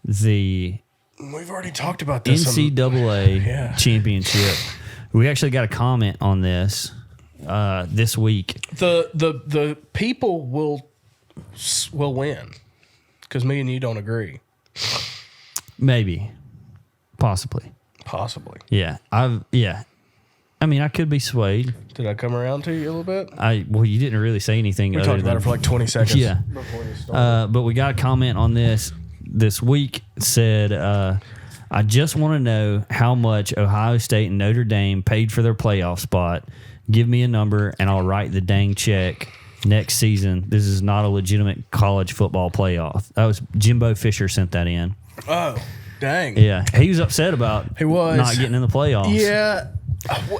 the We've already talked about this. NCAA championship. We actually got a comment on this this week. The people will win because me and you don't agree. Maybe, possibly. Yeah, I mean, I could be swayed. Did I come around to you a little bit? Well, you didn't really say anything. We talked about it for like 20 seconds. Yeah. Before we started. But we got a comment on this week. It said, I just want to know how much Ohio State and Notre Dame paid for their playoff spot. Give me a number and I'll write the dang check next season. This is not a legitimate college football playoff. That was Jimbo Fisher sent that in. Oh, dang. Yeah. He was upset about not getting in the playoffs. Yeah.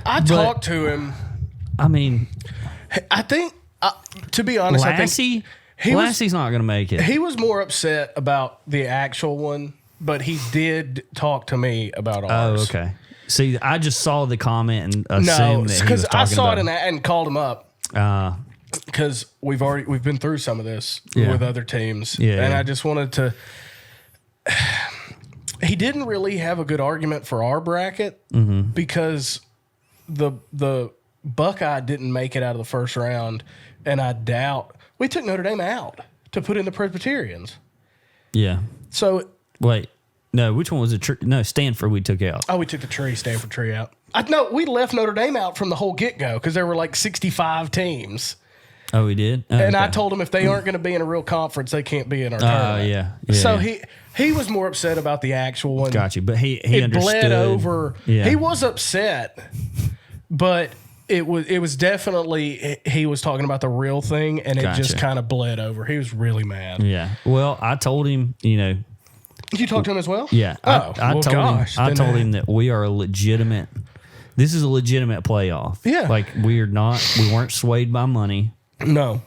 I talked to him. I mean, I think, to be honest, Lassie's not going to make it. He was more upset about the actual one, but he did talk to me about ours. Oh, okay. See, I just saw the comment and assumed that he was talking about. because I saw it and called him up. Because we've been through some of this with other teams, and I just wanted to. He didn't really have a good argument for our bracket because the Buckeye didn't make it out of the first round, and I doubt we took Notre Dame out to put in the Presbyterians. Yeah. So wait, no, which one was it? No, Stanford we took out. Oh, we took the Stanford tree out. No, we left Notre Dame out from the whole get-go because there were like 65 teams. Oh, we did? Oh, and okay. I told him if they aren't going to be in a real conference, they can't be in our tournament. Yeah. So he was more upset about the actual one. Got you. But he it understood. Bled over. Yeah. He was upset, but it was definitely he was talking about the real thing, and it just kind of bled over. He was really mad. Yeah. Well, I told him, you talked to him as well? Yeah. I told him that we are a legitimate. This is a legitimate playoff. Yeah. Like we weren't swayed by money. No.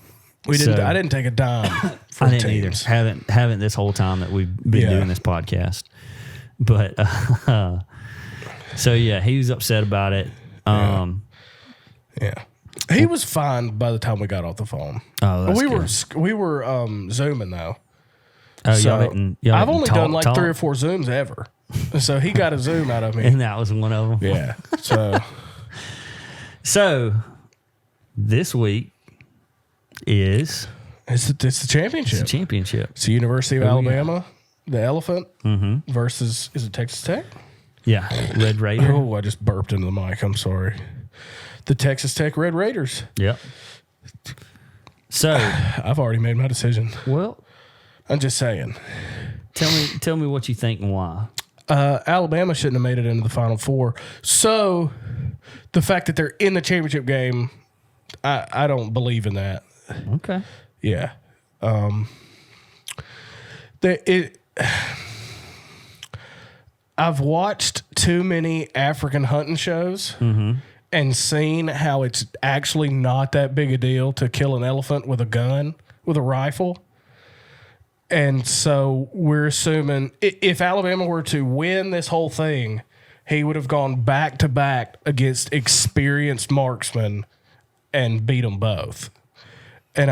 We didn't. I didn't take a dime for I didn't teams. either. Haven't this whole time that we've been doing this podcast. But so yeah, he was upset about it. Yeah. He was fine by the time we got off the phone. Oh, that's we were Zooming though. Oh, so y'all I've only done like talk. 3 or 4 Zooms ever. So he got a Zoom out of me. And that was one of them. Yeah. So this week is it's the championship. It's the championship. It's the University of Alabama, the Elephant versus is it Texas Tech? Yeah, Red Raider. Oh, I just burped into the mic. I'm sorry. The Texas Tech Red Raiders. Yep. So I've already made my decision. Well, I'm just saying. Tell me what you think and why. Alabama shouldn't have made it into the Final Four. So the fact that they're in the championship game, I don't believe in that. Okay. Yeah. I've watched too many African hunting shows and seen how it's actually not that big a deal to kill an elephant with a gun, with a rifle. And so we're assuming if Alabama were to win this whole thing, he would have gone back to back against experienced marksmen and beat them both. And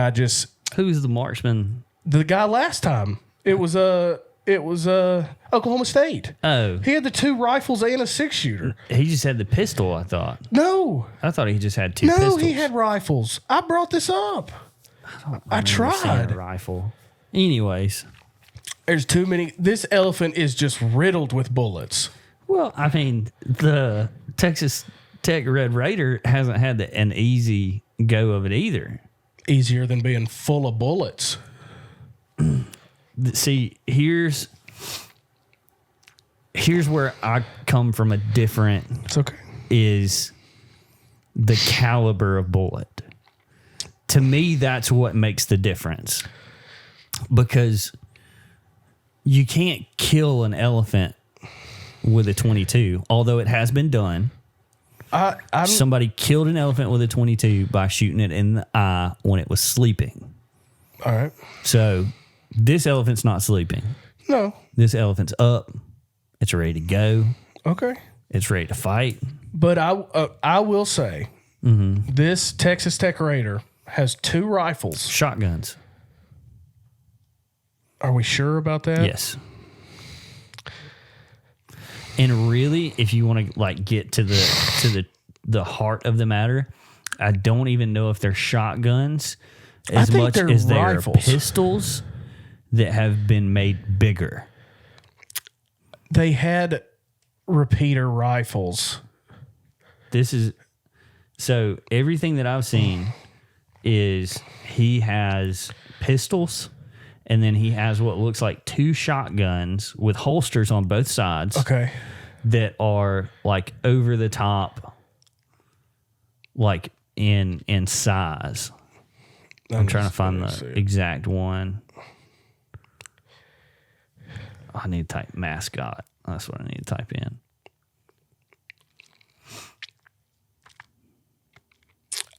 who's the marksman? The guy last time. It was Oklahoma State. Oh. He had the 2 rifles and a 6-shooter. He just had the pistol, I thought. No. I thought he just had 2 pistols. No, he had rifles. I brought this up. I tried. A rifle. Anyways. There's too many. This elephant is just riddled with bullets. Well, I mean, the Texas Tech Red Raider hasn't had an easy go of it either. Easier than being full of bullets. See, here's where I come from a different. It's okay. Is the caliber of bullet. To me, that's what makes the difference. Because you can't kill an elephant with a 22, although it has been done. Somebody killed an elephant with a 22 by shooting it in the eye when it was sleeping. All right. So this elephant's not sleeping. No. This elephant's up. It's ready to go. Okay. It's ready to fight. But I will say This Texas Tech Raider has 2 rifles. Shotguns. Are we sure about that? Yes. And really, if you want to like get to the heart of the matter, I don't even know if they're shotguns as much as they are pistols that have been made bigger. They had repeater rifles. So everything that I've seen is he has pistols, and then he has what looks like 2 shotguns with holsters on both sides. Okay. That are like over the top, like in size. I'm trying to find the exact one. I need to type mascot. That's what I need to type in.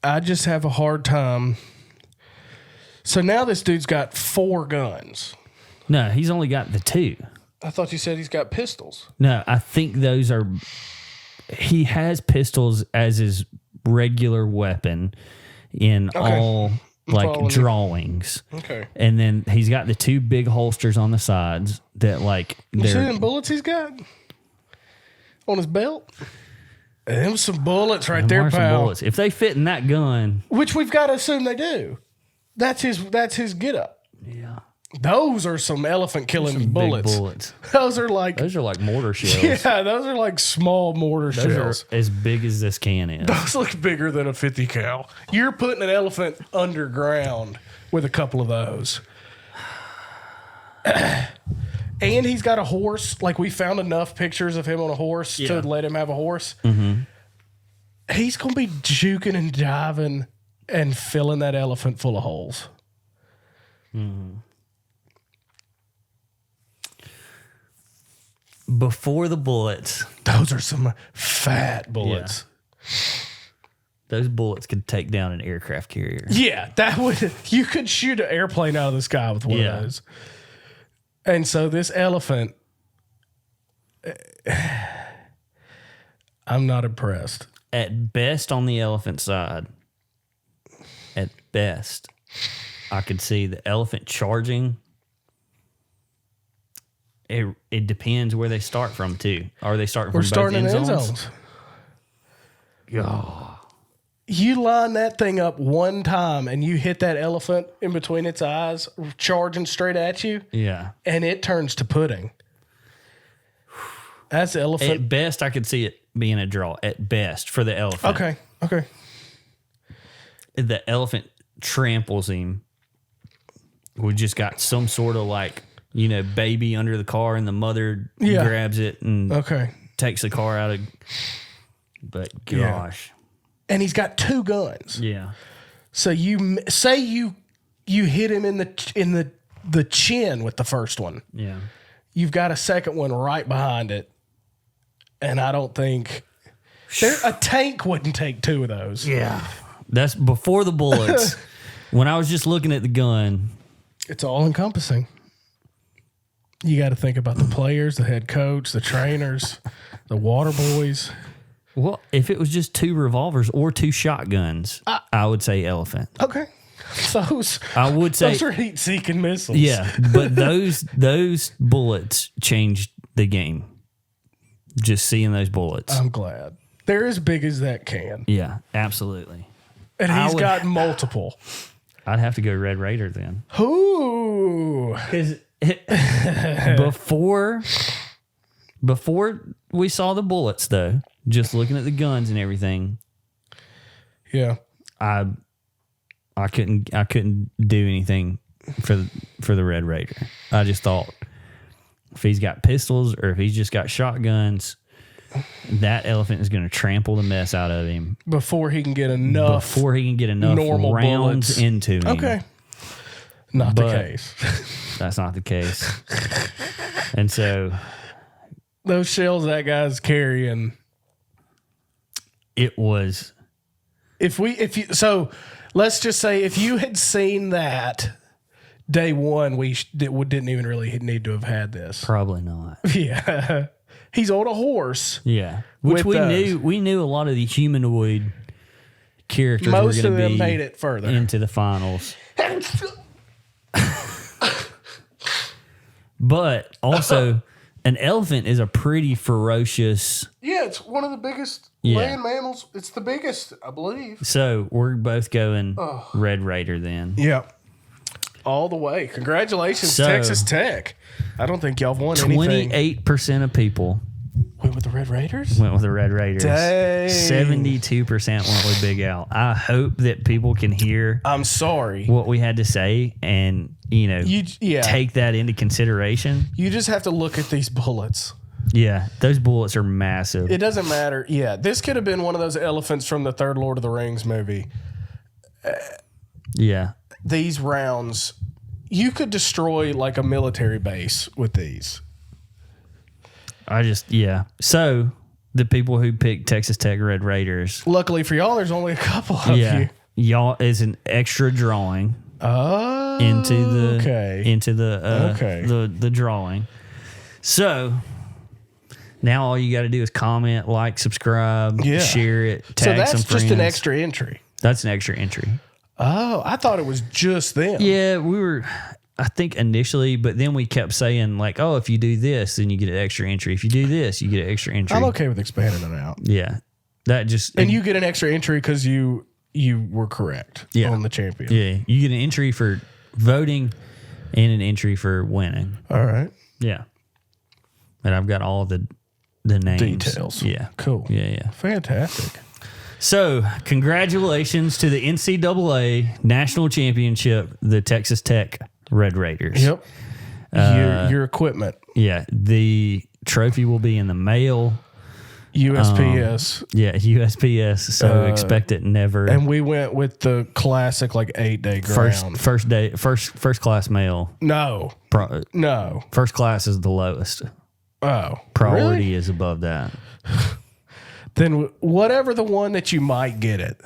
I just have a hard time. So now this dude's got 4 guns. No, he's only got the 2. I thought you said he's got pistols. No, I think those are... He has pistols as his regular weapon in all like drawings. Okay. And then he's got the 2 big holsters on the sides that like... You see them bullets he's got on his belt? Them some bullets right there, pal. Bullets. If they fit in that gun... Which we've got to assume they do. That's his get-up. Yeah. Those are some elephant killing bullets. Big bullets. Those are like mortar shells. Yeah, those are like small mortar shells. Are as big as this can is. Those look bigger than a 50 cal. You're putting an elephant underground with a couple of those. And he's got a horse. Like we found enough pictures of him on a horse to let him have a horse. Mm-hmm. He's going to be juking and diving and filling that elephant full of holes. Mm-hmm. Before the bullets. Those are some fat bullets. Yeah. Those bullets could take down an aircraft carrier. Yeah, that would. You could shoot an airplane out of the sky with one of those. And so this elephant, I'm not impressed. At best, on the elephant side, at best, I could see the elephant charging. It depends where they start from, too. Are they starting from both end zones? Yeah. You line that thing up one time and you hit that elephant in between its eyes, charging straight at you. Yeah. And it turns to pudding. That's elephant. At best, I could see it being a draw. At best, for the elephant. Okay. The elephant tramples him. We just got some sort of like, baby under the car, and the mother grabs it and takes the car out of. But gosh. Yeah. And he's got 2 guns. Yeah. So you say you hit him in the chin with the first one. Yeah. You've got a second one right behind it, and I don't think a tank wouldn't take 2 of those. Yeah. That's before the bullets. When I was just looking at the gun, it's all encompassing. You got to think about the players, the head coach, the trainers, the water boys. Well, if it was just 2 revolvers or 2 shotguns, I would say elephant. Okay. Those are heat-seeking missiles. Yeah, but those bullets changed the game. Just seeing those bullets. I'm glad. They're as big as that can. Yeah, absolutely. And he's got multiple. I'd have to go Red Raider then. Ooh. Before we saw the bullets, though, just looking at the guns and everything, yeah, I couldn't do anything for the Red Raider. I just thought if he's got pistols or if he's just got shotguns, that elephant is going to trample the mess out of him before he can get enough normal rounds bullets into him. Okay. Not the case. That's not the case. And so those shells that guy's carrying, it was. So let's just say if you had seen that day one, we didn't even really need to have had this. Probably not. Yeah. He's on a horse. Yeah. Which we knew a lot of the humanoid characters Most were going of to them be made it further. into the finals. But also, an elephant is a pretty ferocious. Yeah, it's one of the biggest Yeah. land mammals. It's the biggest, I believe. So we're both going Red Raider then. Yeah. All the way. Congratulations, So- Texas Tech. I don't think y'all won anything. 28% of people Went with the Red Raiders? went with the Red Raiders. Dang. 72% went with Big Al. I hope that people can hear I'm sorry. what we had to say and, take that into consideration. You just have to look at these bullets. Yeah, those bullets are massive. It doesn't matter. Yeah, this could have been one of those elephants from the third Lord of the Rings movie. Yeah. These rounds, you could destroy like a military base with these. So the people who picked Texas Tech Red Raiders, Luckily for y'all, there's only a couple of you. y'all is an extra drawing Oh, into the the drawing. So now all you got to do is comment, like, subscribe, share it, tag So that's some friends. just an extra entry. That's an extra entry. Oh, I thought it was just them. Yeah, we were, I think, initially, but then we kept saying, like, oh, if you do this, then you get an extra entry. If you do this, you get an extra entry. I'm okay with expanding it out. Yeah. That just. And you get an extra entry because you were correct on the champion. Yeah. You get an entry for voting and an entry for winning. All right. Yeah. And I've got all the names. Details. Yeah. Cool. Yeah. Fantastic. So, congratulations to the NCAA National Championship, the Texas Tech Red Raiders. Yep. Your equipment. Yeah. The trophy will be in the mail. USPS. USPS. So expect it never. And we went with the classic like 8-day ground. First class mail. No. No. First class is the lowest. Oh. Priority really? is above that. Then whatever the one that you might get it.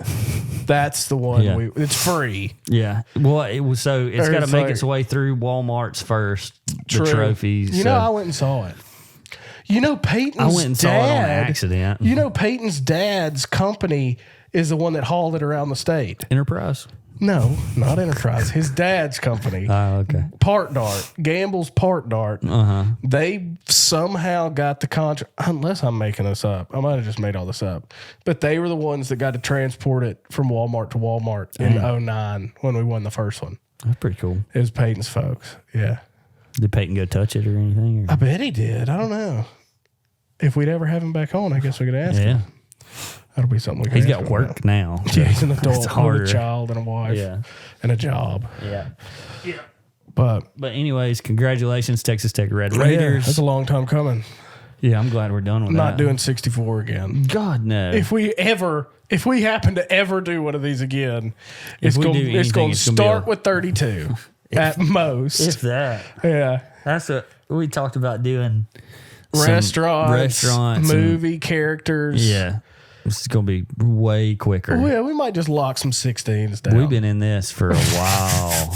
That's the one Yeah. it's free. Yeah. Well, it's got to It's make like- its way through Walmart's first. True. The trophies. You know, I went and saw it. You know, Peyton's I went and saw it on dad. accident. You know, Peyton's dad's company is the one that hauled it around the state. Enterprise. No, not Enterprise. His dad's company. Oh, okay. Part Dart. Gamble's Part Dart. They somehow got the contract, unless I'm making this up. I might have just made all this up. But they were the ones that got to transport it from Walmart to Walmart in 2009 when we won the first one. That's pretty cool. It was Peyton's folks. Yeah. Did Peyton go touch it or anything? Or? I bet he did. I don't know. If we'd ever have him back on, I guess we could ask him. That'll be something we can He's ask got him work about. now. Yeah, he's an adult It's harder. with a child and a wife and a job. Yeah. But anyways, congratulations, Texas Tech Red yeah, Raiders. that's a long time coming. Yeah, I'm glad we're done with Not that. doing 64 again. God, no. If we happen to ever do one of these again, it's we going do to anything, it's gonna be start with 32 at most. If that. Yeah. That's what we talked about doing. some Restaurants, movie characters. Yeah. This is going to be way quicker. Well, yeah, we might just lock some 16s down. We've been in this for a while,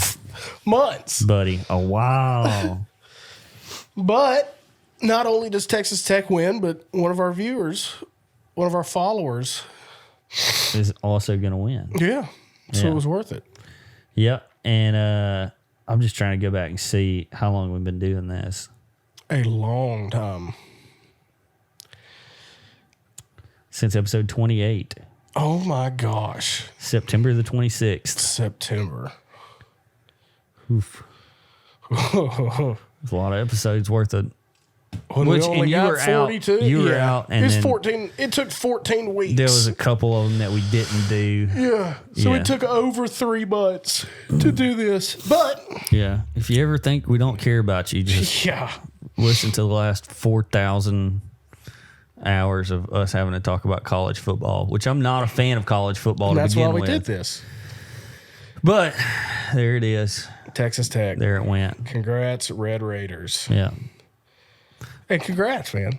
months. buddy. A while. But not only does Texas Tech win, but one of our viewers, one of our followers, Is also going to win. yeah. So Yeah. it was worth it. Yep. And I'm just trying to go back and see how long we've been doing this. A long time. Since episode 28, Oh my gosh. September the 26th. September. Oof. It's a lot of episodes worth of. When Which- we only and you got were out. 42. You were out, and it was then 14. It took 14 weeks. There was a couple of them that we didn't do. yeah. So Yeah. it took over 3 months to do this. But Yeah. If you ever think we don't care about you, just yeah. listen to the last 4,000 hours of us having to talk about college football, which I'm not a fan of college football to That's why begin we with. did this. But there it is. Texas Tech. There it went. Congrats, Red Raiders. Yeah. Hey, congrats, man.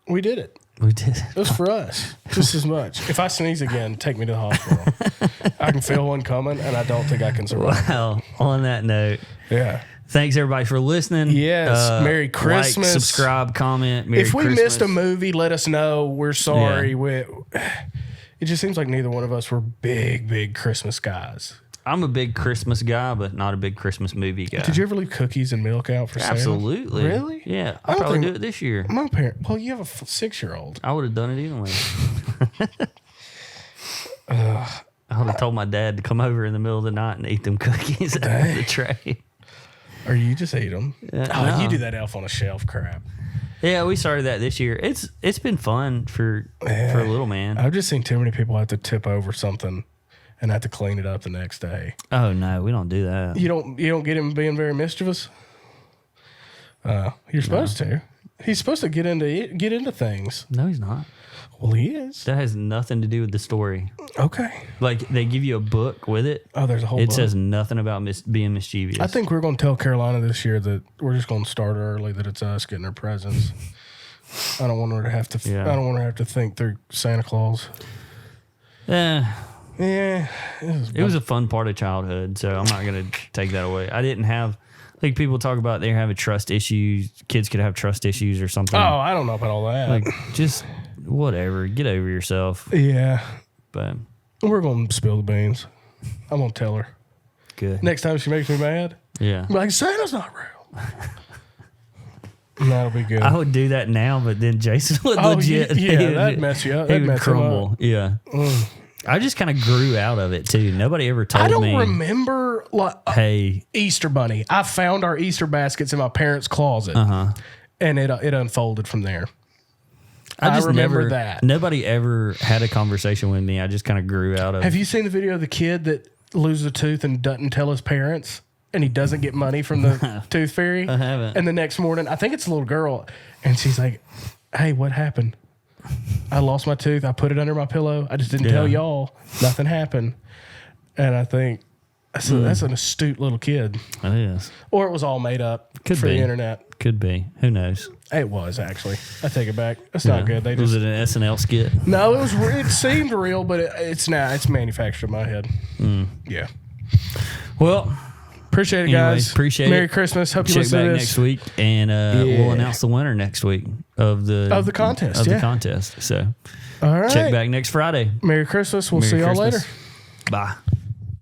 We did it. We did it. It was for us, just as much. If I sneeze again, take me to the hospital. I can feel one coming, and I don't think I can survive. Well, on that note, Yeah. thanks everybody for listening. Yes, Merry Christmas. Like, subscribe, comment. Merry If we Christmas. missed a movie, let us know. We're sorry. It just seems like neither one of us were big Christmas guys. I'm a big Christmas guy, but not a big Christmas movie guy. Did you ever leave cookies and milk out for Santa? Absolutely. Really? Yeah. I'll probably do it this year. My parent. Well, you have a 6-year-old. I would have done it anyway. I would have told my dad to come over in the middle of the night and eat them cookies out of the tray. Or you just eat them. No. You do that elf on a shelf crap. Yeah, we started that this year. It's been fun for a little man. I've just seen too many people have to tip over something and have to clean it up the next day. Oh no, we don't do that. You don't get him being very mischievous. You're supposed to. He's supposed to get into things. No, he's not. Well, he is. That has nothing to do with the story. Okay. Like they give you a book with it. Oh, there's a whole It book. says nothing about being mischievous. I think we're going to tell Carolina this year that we're just going to start early, that it's us getting her presents. I don't want her to have to. Yeah. I don't want her to have to think through Santa Claus. Yeah. Yeah. It was a fun part of childhood, so I'm not going to take that away. I didn't have, like people talk about they're having trust issues. Kids could have trust issues or something. Oh, I don't know about all that. Like, just whatever. Get over yourself. Yeah. But We're going to spill the beans. I'm going to tell her. good. Next time she makes me mad, Yeah. I'm like, Santa's not real. And that'll be good. I would do that now, but then Jason would legit. That'd mess you up. He That'd would mess him crumble. up. Yeah. I just kind of grew out of it too. Nobody ever told me. I don't remember Hey, Easter Bunny. I found our Easter baskets in my parents' closet, and it unfolded from there. I just remember never, that. Nobody ever had a conversation with me. I just kind of grew out of. Have you seen the video of the kid that loses a tooth and doesn't tell his parents, and he doesn't get money from the tooth fairy? I haven't. And the next morning, I think it's a little girl, and she's like, "Hey, what happened? I lost my tooth. I put it under my pillow. I just didn't tell y'all. Nothing happened." And I think that's an astute little kid. It is. Or it was all made up Could for be. the internet. Could be. Who knows? It was actually. I take it back. That's not good. They Was just it an SNL skit? no. It was. It seemed real, but it's not. It's manufactured in my head. Yeah. Well, Appreciate it, anyways, guys. appreciate Merry it. Christmas. Hope you Check listen back to this. next week, and we'll announce the winner next week of the contest. the contest. So All right. check back next Friday. Merry Christmas. We'll Merry see y'all Christmas. later. Bye.